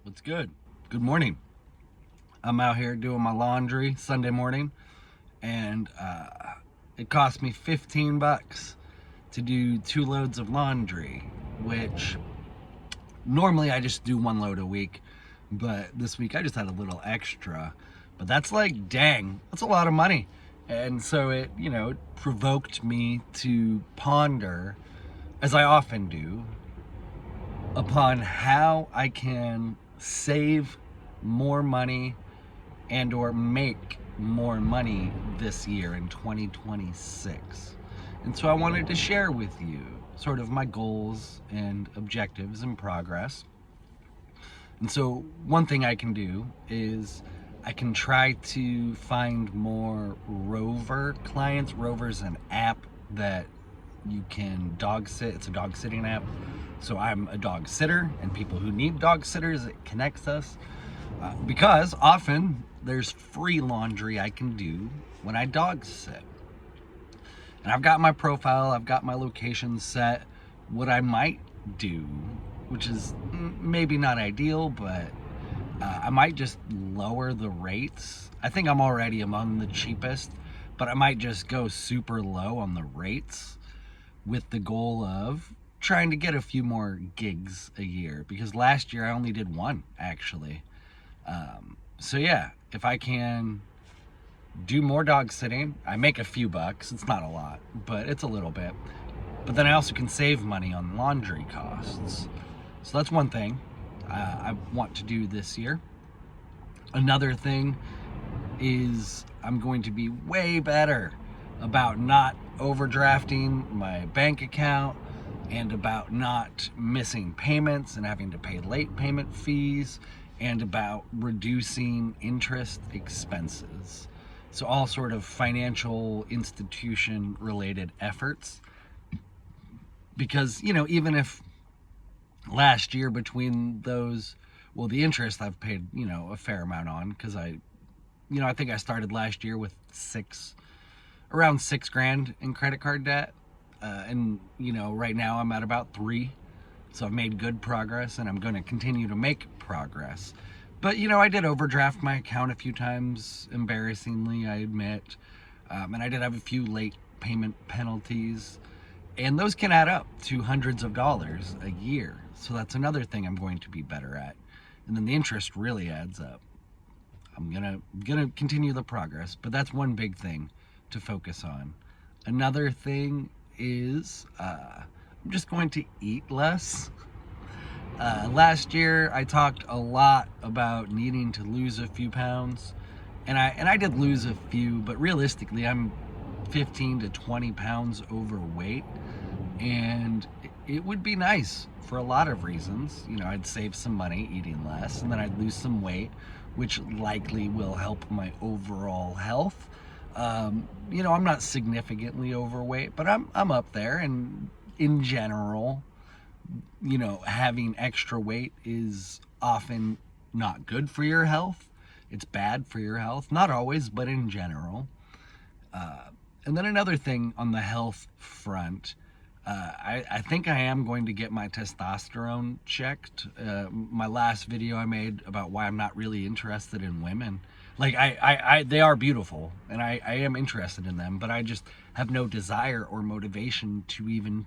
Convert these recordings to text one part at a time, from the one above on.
What's good? Good morning. I'm out here doing my laundry Sunday morning, and it cost me 15 bucks to do 2 loads of laundry, which normally I just do 1 load a week, but this week I just had a little extra. But that's like, dang, that's a lot of money. And so it provoked me to ponder, as I often do, upon how I can save more money and or make more money this year in 2026. And so I wanted to share with you sort of my goals and objectives and progress. And so one thing I can do is I can try to find more Rover clients. Rover's an app that you can dog sit. It's a dog sitting app. So I'm a dog sitter, and people who need dog sitters, it connects us. Because often there's free laundry I can do when I dog sit. And I've got my profile, I've got my location set. What I might do, which is maybe not ideal, but I might just lower the rates. I think I'm already among the cheapest, but I might just go super low on the rates with the goal of trying to get a few more gigs a year, because last year I only did one actually. So yeah, if I can do more dog sitting, I make a few bucks. It's not a lot, but it's a little bit. But then I also can save money on laundry costs. So that's one thing I want to do this year. Another thing is I'm going to be way better about not overdrafting my bank account and about not missing payments and having to pay late payment fees and about reducing interest expenses. So all sort of financial institution related efforts. Because, even if last year between those, well, the interest I've paid, a fair amount on, because I think I started last year with around $6,000 in credit card debt. And right now I'm at about 3. So I've made good progress, and I'm going to continue to make progress. But I did overdraft my account a few times, embarrassingly, I admit. And I did have a few late payment penalties, and those can add up to hundreds of dollars a year. So that's another thing I'm going to be better at. And then the interest really adds up. I'm gonna continue the progress, but that's one big thing to focus on. Another thing is I'm just going to eat less. Last year I talked a lot about needing to lose a few pounds, and I did lose a few, but realistically I'm 15 to 20 pounds overweight, and it would be nice for a lot of reasons. I'd save some money eating less, and then I'd lose some weight, which likely will help my overall health. I'm not significantly overweight, but I'm up there, and in general, having extra weight is often not good for your health. It's bad for your health. Not always, but in general. And then another thing on the health front, I think I am going to get my testosterone checked. My last video I made about why I'm not really interested in women. Like, they are beautiful, and I am interested in them, but I just have no desire or motivation to even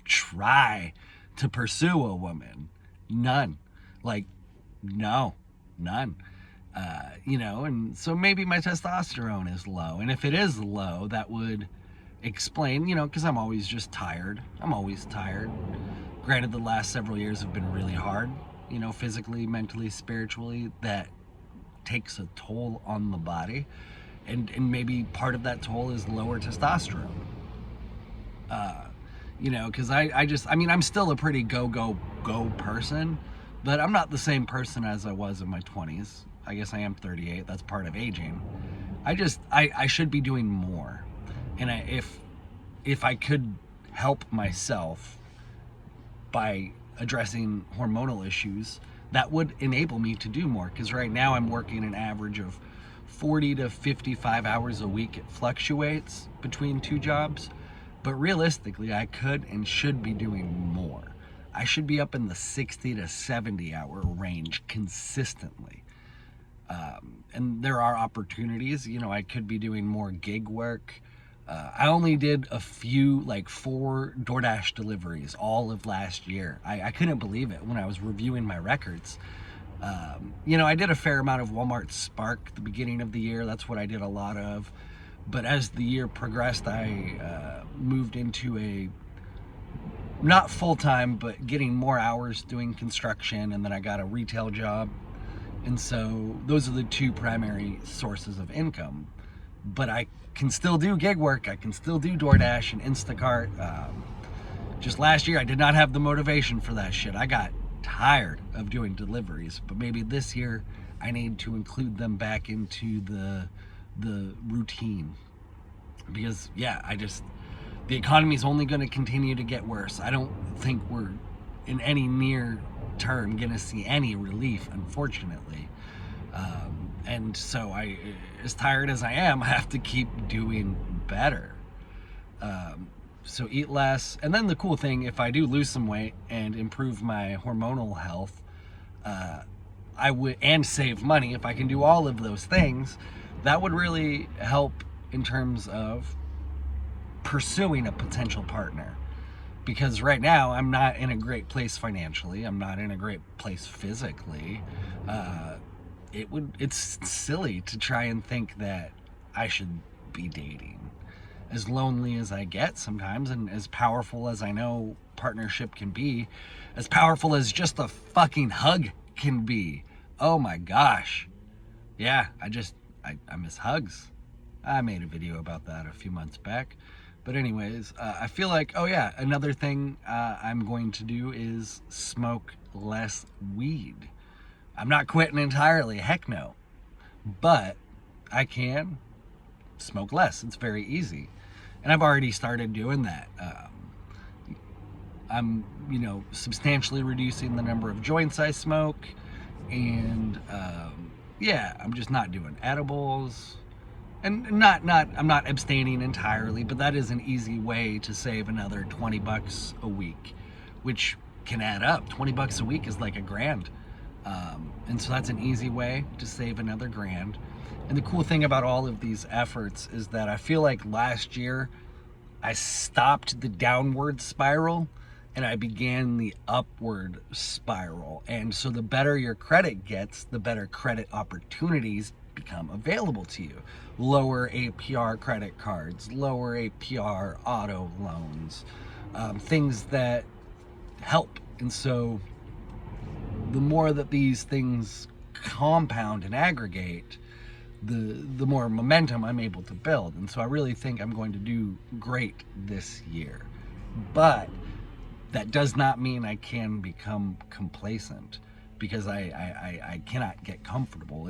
try to pursue a woman. None. Like, no, none. And so maybe my testosterone is low. And if it is low, that would explain, because I'm always just tired. I'm always tired. Granted, the last several years have been really hard, physically, mentally, spiritually. That takes a toll on the body. And maybe part of that toll is lower testosterone. Because I'm still a pretty go person, but I'm not the same person as I was in my 20s. I guess I am 38. That's part of aging. I should be doing more. And if I could help myself by addressing hormonal issues, that would enable me to do more. Because right now I'm working an average of 40 to 55 hours a week. It fluctuates between 2 jobs. But realistically, I could and should be doing more. I should be up in the 60 to 70 hour range consistently. And there are opportunities, you know, I could be doing more gig work. I only did a few, like 4 DoorDash deliveries all of last year. I couldn't believe it when I was reviewing my records. You know, I did a fair amount of Walmart Spark at the beginning of the year. That's what I did a lot of. But as the year progressed, I moved into a, not full-time, but getting more hours doing construction, and then I got a retail job. And so those are the 2 primary sources of income. But I can still do gig work. I can still do DoorDash and Instacart. Just last year, I did not have the motivation for that shit. I got tired of doing deliveries, but maybe this year I need to include them back into the routine. Because yeah, the economy is only going to continue to get worse. I don't think we're in any near term going to see any relief, unfortunately. And so as tired as I am, I have to keep doing better. So eat less. And then the cool thing, if I do lose some weight and improve my hormonal health, I would, and save money, if I can do all of those things, that would really help in terms of pursuing a potential partner. Because right now I'm not in a great place financially. I'm not in a great place physically. It's silly to try and think that I should be dating. As lonely as I get sometimes, and as powerful as I know partnership can be, as powerful as just a fucking hug can be. Oh my gosh. Yeah, I miss hugs. I made a video about that a few months back. But anyways, I feel like, oh yeah, another thing I'm going to do is smoke less weed. I'm not quitting entirely, heck no. But I can smoke less. It's very easy. And I've already started doing that. I'm, you know, substantially reducing the number of joints I smoke. And yeah, I'm just not doing edibles. And I'm not abstaining entirely, but that is an easy way to save another $20 a week, which can add up. $20 a week is like $1,000. And so that's an easy way to save another $1,000. And the cool thing about all of these efforts is that I feel like last year I stopped the downward spiral and I began the upward spiral. And so the better your credit gets, the better credit opportunities become available to you. Lower APR credit cards, lower APR auto loans, things that help. And so the more that these things compound and aggregate, the more momentum I'm able to build. And so I really think I'm going to do great this year. But that does not mean I can become complacent, because I cannot get comfortable.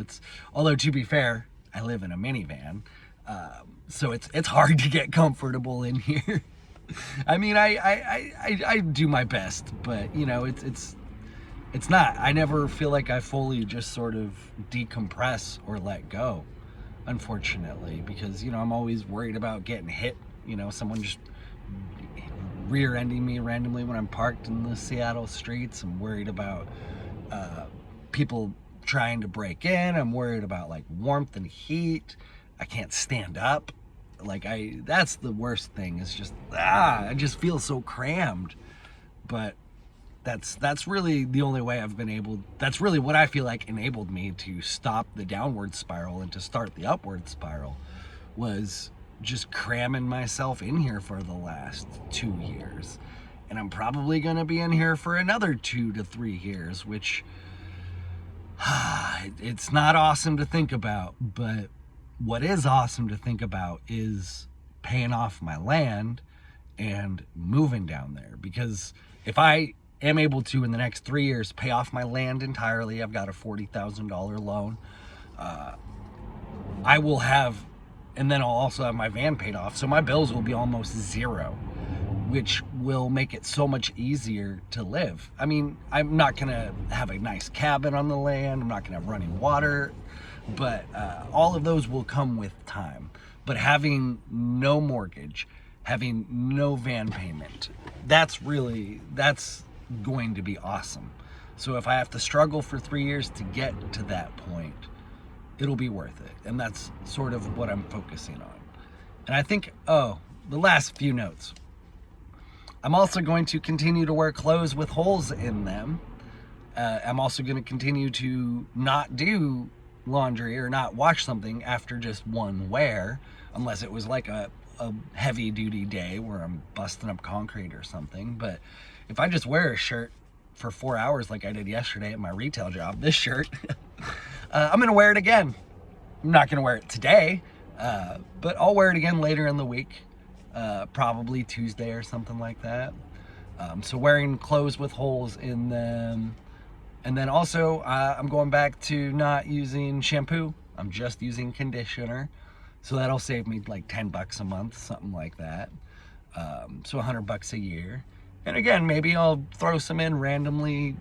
Although to be fair, I live in a minivan, so it's hard to get comfortable in here. I mean, I do my best, but you know, it's not. I never feel like I fully just sort of decompress or let go, unfortunately, because, you know, I'm always worried about getting hit, you know, someone just rear-ending me randomly when I'm parked in the Seattle streets. I'm worried about people trying to break in. I'm worried about like warmth and heat. I can't stand up. Like that's the worst thing, is just, I just feel so crammed. But that's really the only way I've been able, that's really what I feel like enabled me to stop the downward spiral and to start the upward spiral, was just cramming myself in here for the last 2 years. And I'm probably gonna be in here for another 2 to 3 years, which it's not awesome to think about. But what is awesome to think about is paying off my land and moving down there. Because if I am able to, in the next 3 years, pay off my land entirely, I've got a $40,000 loan, I will have, and then I'll also have my van paid off, so my bills will be almost zero, which will make it so much easier to live. I mean, I'm not gonna have a nice cabin on the land, I'm not gonna have running water, but all of those will come with time. But having no mortgage, having no van payment, that's going to be awesome. So if I have to struggle for 3 years to get to that point, it'll be worth it. And that's sort of what I'm focusing on. And I think, the last few notes. I'm also going to continue to wear clothes with holes in them. I'm also going to continue to not do laundry or not wash something after just one wear, unless it was like a heavy duty day where I'm busting up concrete or something. But if I just wear a shirt for 4 hours like I did yesterday at my retail job, this shirt, I'm going to wear it again. I'm not going to wear it today, but I'll wear it again later in the week, probably Tuesday or something like that. So wearing clothes with holes in them. And then also, I'm going back to not using shampoo. I'm just using conditioner. So that'll save me like $10 a month, something like that. So $100 a year. And again, maybe I'll throw some in randomly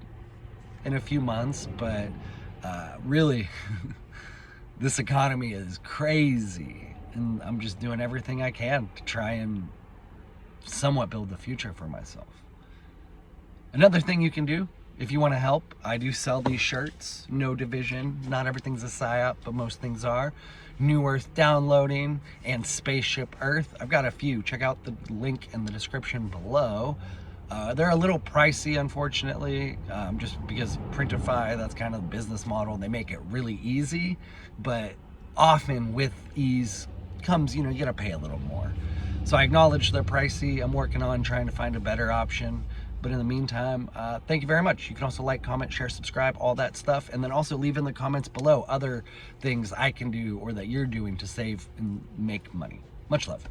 in a few months, but really, this economy is crazy. And I'm just doing everything I can to try and somewhat build the future for myself. Another thing you can do, if you want to help, I do sell these shirts, No Division. Not everything's a PSYOP, but most things are. New Earth Downloading and Spaceship Earth. I've got a few. Check out the link in the description below. They're a little pricey, unfortunately, just because Printify, that's kind of the business model. They make it really easy, but often with ease comes, you gotta pay a little more. So I acknowledge they're pricey. I'm working on trying to find a better option. But in the meantime, thank you very much. You can also like, comment, share, subscribe, all that stuff. And then also leave in the comments below other things I can do or that you're doing to save and make money. Much love.